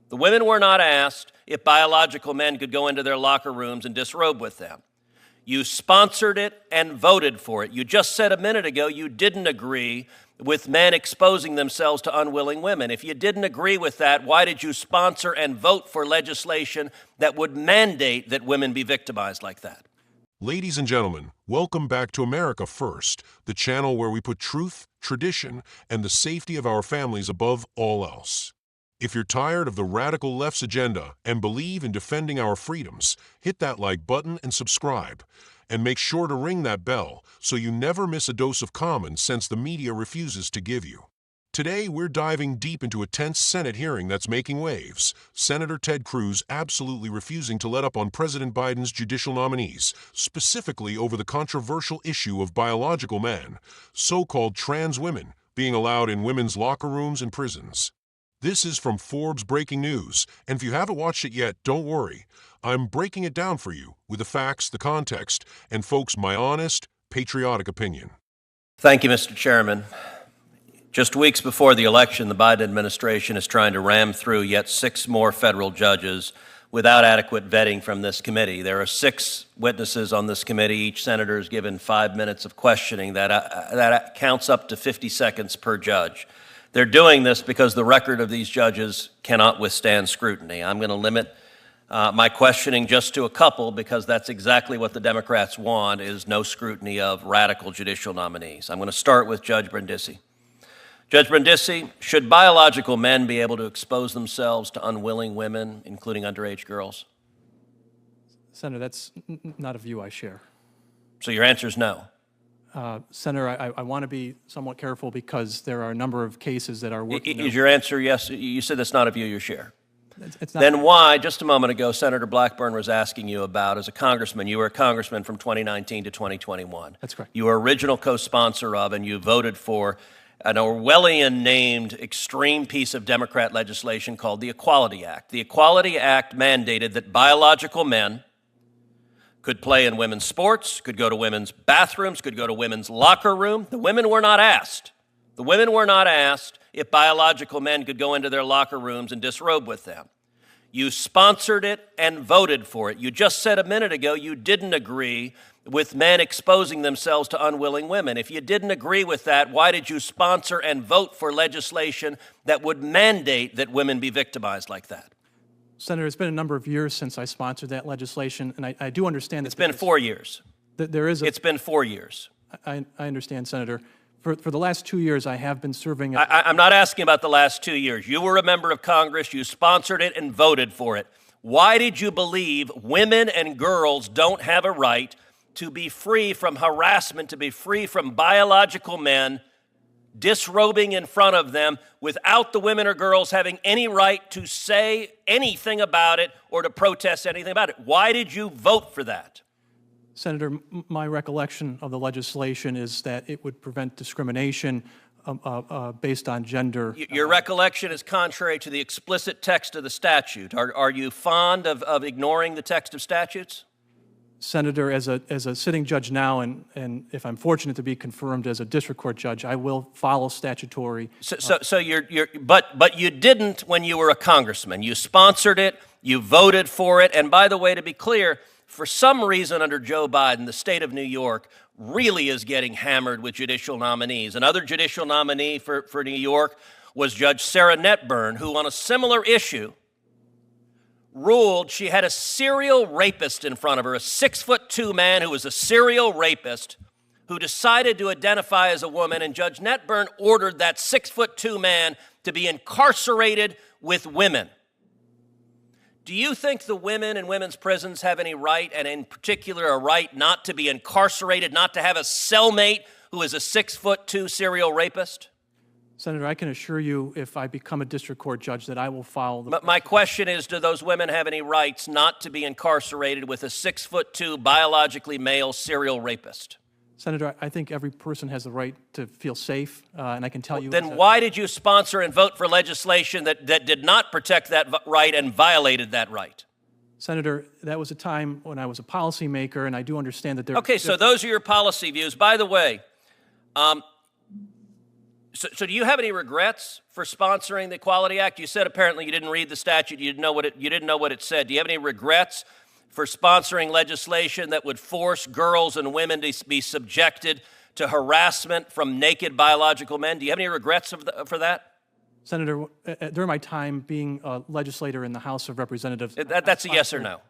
The women were not asked if biological men could go into their locker rooms and disrobe with them. You sponsored it and voted for it. You just said a minute ago you didn't agree with men exposing themselves to unwilling women. If you didn't agree with that, why did you sponsor and vote for legislation that would mandate that women be victimized like that? Ladies and gentlemen, welcome back to America First, the channel where we put truth, tradition, and the safety of our families above all else. If you're tired of the radical left's agenda and believe in defending our freedoms, hit that like button and subscribe. And make sure to ring that bell so you never miss a dose of common sense the media refuses to give you. Today, we're diving deep into a tense Senate hearing that's making waves. Senator Ted Cruz absolutely refusing to let up on President Biden's judicial nominees, specifically over the controversial issue of biological men, so-called trans women, being allowed in women's locker rooms and prisons. This is from Forbes Breaking News, and if you haven't watched it yet, don't worry. I'm breaking it down for you with the facts, the context, and folks, my honest, patriotic opinion. Thank you, Mr. Chairman. Just weeks before the election, the Biden administration is trying to ram through yet 6 more federal judges without adequate vetting from this committee. There are 6 witnesses on this committee. Each senator is given 5 minutes of questioning. That counts up to 50 seconds per judge. They're doing this because the record of these judges cannot withstand scrutiny. I'm going to limit my questioning just to a couple because that's exactly what the Democrats want, is no scrutiny of radical judicial nominees. I'm going to start with Judge Brendisi. Judge Brendisi, should biological men be able to expose themselves to unwilling women, including underage girls? Senator, that's not a view I share. So your answer is no. Senator, I want to be somewhat careful because there are a number of cases that are working. Is your answer yes? You said that's not a view you share. It's not. Then why, just a moment ago, Senator Blackburn was asking you about, as a congressman, you were a congressman from 2019 to 2021. That's correct. You were original co-sponsor of and you voted for an Orwellian-named extreme piece of Democrat legislation called the Equality Act. The Equality Act mandated that biological men could play in women's sports, could go to women's bathrooms, could go to women's locker room. The women were not asked. The women were not asked if biological men could go into their locker rooms and disrobe with them. You sponsored it and voted for it. You just said a minute ago you didn't agree with men exposing themselves to unwilling women. If you didn't agree with that, why did you sponsor and vote for legislation that would mandate that women be victimized like that? Senator, it's been a number of years since I sponsored that legislation, and I do understand that it's been 4 years. There is. It's been 4 years. I understand, Senator. For the last 2 years, I have been serving. I'm not asking about the last 2 years. You were a member of Congress. You sponsored it and voted for it. Why did you believe women and girls don't have a right to be free from harassment, to be free from biological men disrobing in front of them without the women or girls having any right to say anything about it or to protest anything about it? Why did you vote for that? Senator, my recollection of the legislation is that it would prevent discrimination based on gender. Your recollection is contrary to the explicit text of the statute. Are you fond of ignoring the text of statutes? Senator, as a sitting judge now, and if I'm fortunate to be confirmed as a district court judge, I will follow statutory. But you didn't when you were a congressman. You sponsored it, you voted for it, and by the way, to be clear, for some reason under Joe Biden, the state of New York really is getting hammered with judicial nominees. Another judicial nominee for New York was Judge Sarah Netburn, who on a similar issue ruled she had a serial rapist in front of her, a 6'2" man who was a serial rapist who decided to identify as a woman, and Judge Netburn ordered that 6'2" man to be incarcerated with women. Do you think the women in women's prisons have any right, and in particular a right not to be incarcerated, not to have a cellmate who is a 6'2" serial rapist? Senator, I can assure you, if I become a district court judge, that I will follow the... My question is, do those women have any rights not to be incarcerated with a 6'2" biologically male serial rapist? Senator, I think every person has the right to feel safe, and I can tell you... Then why did you sponsor and vote for legislation that did not protect that right and violated that right? Senator, that was a time when I was a policymaker, and I do understand that there... Okay, so those are your policy views. By the way, So do you have any regrets for sponsoring the Equality Act? You said apparently you didn't read the statute, you didn't know what it said. Do you have any regrets for sponsoring legislation that would force girls and women to be subjected to harassment from naked biological men? Do you have any regrets for that? Senator, during my time being a legislator in the House of Representatives, That's a yes or no.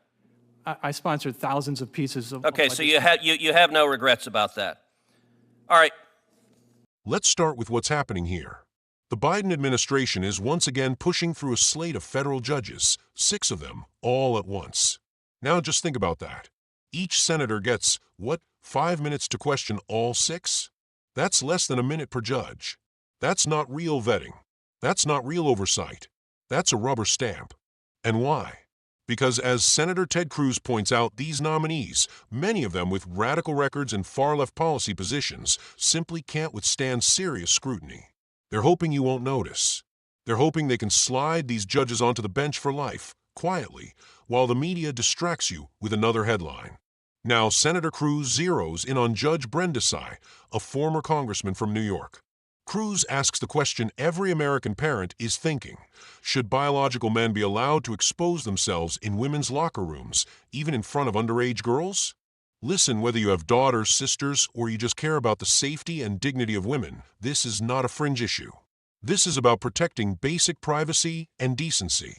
I sponsored thousands of pieces of Okay, so you have no regrets about that. All right. Let's start with what's happening here. The Biden administration is once again pushing through a slate of federal judges, 6 of them, all at once. Now just think about that. Each senator gets, 5 minutes to question all 6? That's less than a minute per judge. That's not real vetting. That's not real oversight. That's a rubber stamp. And why? Because as Senator Ted Cruz points out, these nominees, many of them with radical records and far-left policy positions, simply can't withstand serious scrutiny. They're hoping you won't notice. They're hoping they can slide these judges onto the bench for life, quietly, while the media distracts you with another headline. Now, Senator Cruz zeroes in on Judge Brendisi, a former congressman from New York. Cruz asks the question every American parent is thinking. Should biological men be allowed to expose themselves in women's locker rooms, even in front of underage girls? Listen, whether you have daughters, sisters, or you just care about the safety and dignity of women, this is not a fringe issue. This is about protecting basic privacy and decency.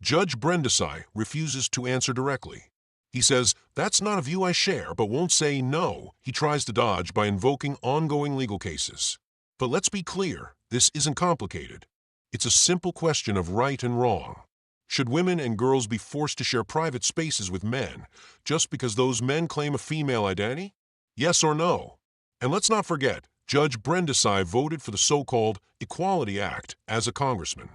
Judge Brendisi refuses to answer directly. He says, "That's not a view I share," but won't say no. He tries to dodge by invoking ongoing legal cases. But let's be clear, this isn't complicated. It's a simple question of right and wrong. Should women and girls be forced to share private spaces with men just because those men claim a female identity? Yes or no? And let's not forget, Judge Brendisi voted for the so-called Equality Act as a congressman.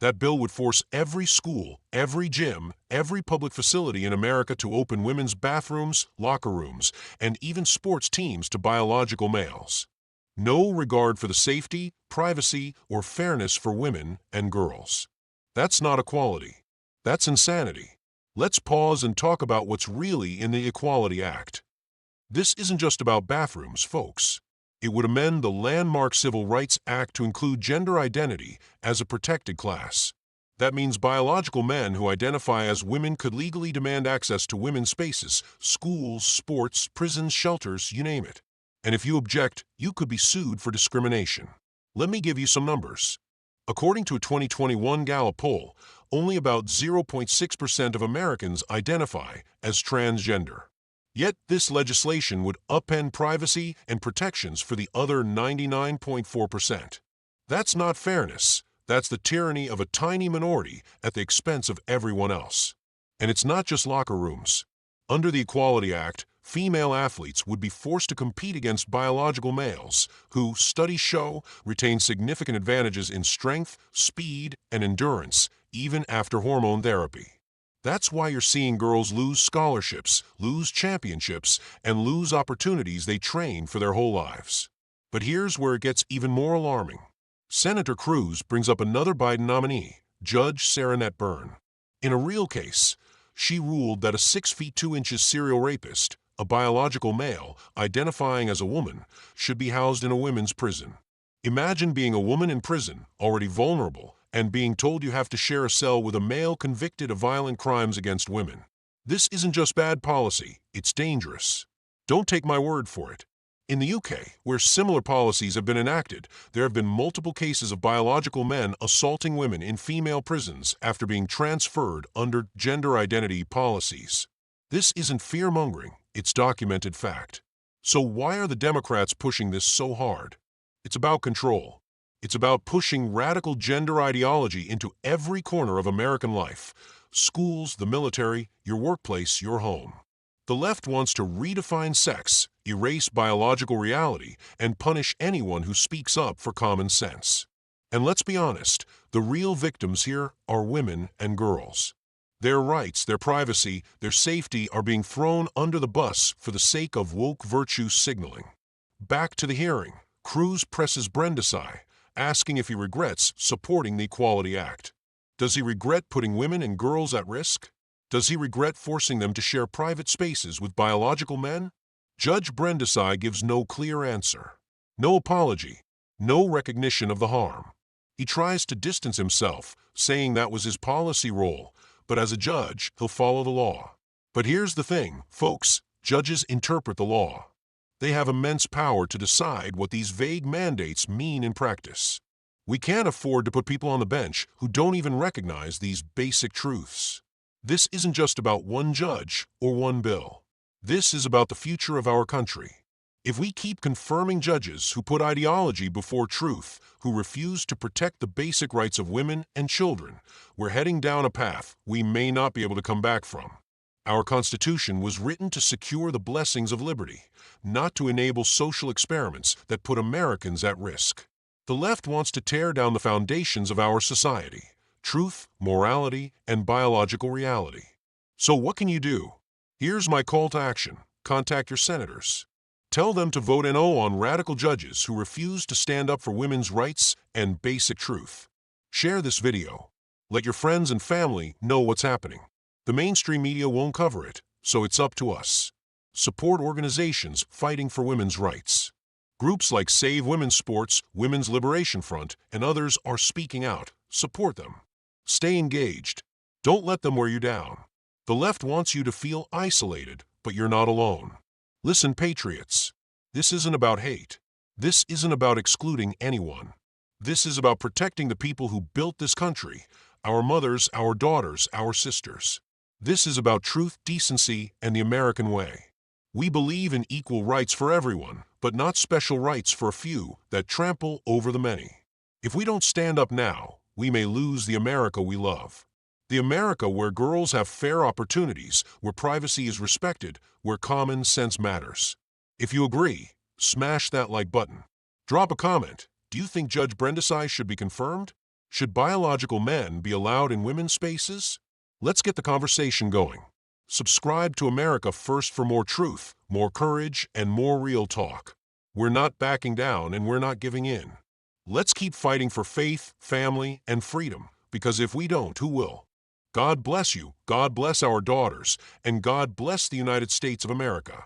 That bill would force every school, every gym, every public facility in America to open women's bathrooms, locker rooms, and even sports teams to biological males. No regard for the safety, privacy, or fairness for women and girls. That's not equality. That's insanity. Let's pause and talk about what's really in the Equality Act. This isn't just about bathrooms, folks. It would amend the landmark Civil Rights Act to include gender identity as a protected class. That means biological men who identify as women could legally demand access to women's spaces, schools, sports, prisons, shelters, you name it. And if you object, you could be sued for discrimination. Let me give you some numbers. According to a 2021 Gallup poll, only about 0.6% of Americans identify as transgender. Yet this legislation would upend privacy and protections for the other 99.4%. That's not fairness. That's the tyranny of a tiny minority at the expense of everyone else. And it's not just locker rooms. Under the Equality Act, female athletes would be forced to compete against biological males who, studies show, retain significant advantages in strength, speed, and endurance, even after hormone therapy. That's why you're seeing girls lose scholarships, lose championships, and lose opportunities they train for their whole lives. But here's where it gets even more alarming. Senator Cruz brings up another Biden nominee, Judge Ted Cruz. In a real case, she ruled that a 6 feet 2 inches serial rapist, a biological male identifying as a woman, should be housed in a women's prison. Imagine being a woman in prison, already vulnerable, and being told you have to share a cell with a male convicted of violent crimes against women. This isn't just bad policy, it's dangerous. Don't take my word for it. In the UK, where similar policies have been enacted, there have been multiple cases of biological men assaulting women in female prisons after being transferred under gender identity policies. This isn't fear-mongering, it's documented fact. So why are the Democrats pushing this so hard? It's about control. It's about pushing radical gender ideology into every corner of American life. Schools, the military, your workplace, your home. The left wants to redefine sex, erase biological reality, and punish anyone who speaks up for common sense. And let's be honest, the real victims here are women and girls. Their rights, their privacy, their safety are being thrown under the bus for the sake of woke virtue signaling. Back to the hearing, Cruz presses Brendisi, asking if he regrets supporting the Equality Act. Does he regret putting women and girls at risk? Does he regret forcing them to share private spaces with biological men? Judge Brendisi gives no clear answer. No apology. no recognition of the harm. He tries to distance himself, saying that was his policy role, but as a judge, he'll follow the law. But here's the thing, folks, judges interpret the law. They have immense power to decide what these vague mandates mean in practice. We can't afford to put people on the bench who don't even recognize these basic truths. This isn't just about one judge or one bill. This is about the future of our country. If we keep confirming judges who put ideology before truth, who refuse to protect the basic rights of women and children, we're heading down a path we may not be able to come back from. Our Constitution was written to secure the blessings of liberty, not to enable social experiments that put Americans at risk. The left wants to tear down the foundations of our society: truth, morality, and biological reality. So what can you do? Here's my call to action. Contact your senators. Tell them to vote no on radical judges who refuse to stand up for women's rights and basic truth. Share this video. Let your friends and family know what's happening. The mainstream media won't cover it, so it's up to us. Support organizations fighting for women's rights. Groups like Save Women's Sports, Women's Liberation Front, and others are speaking out. Support them. Stay engaged. Don't let them wear you down. The left wants you to feel isolated, but you're not alone. Listen, patriots. This isn't about hate. This isn't about excluding anyone. This is about protecting the people who built this country, our mothers, our daughters, our sisters. This is about truth, decency, and the American way. We believe in equal rights for everyone, but not special rights for a few that trample over the many. If we don't stand up now, we may lose the America we love. The America where girls have fair opportunities, where privacy is respected, where common sense matters. If you agree, smash that like button. Drop a comment. Do you think Judge Brendisi should be confirmed? Should biological men be allowed in women's spaces? Let's get the conversation going. Subscribe to America First for more truth, more courage, and more real talk. We're not backing down and we're not giving in. Let's keep fighting for faith, family, and freedom, because if we don't, who will? God bless you, God bless our daughters, and God bless the United States of America.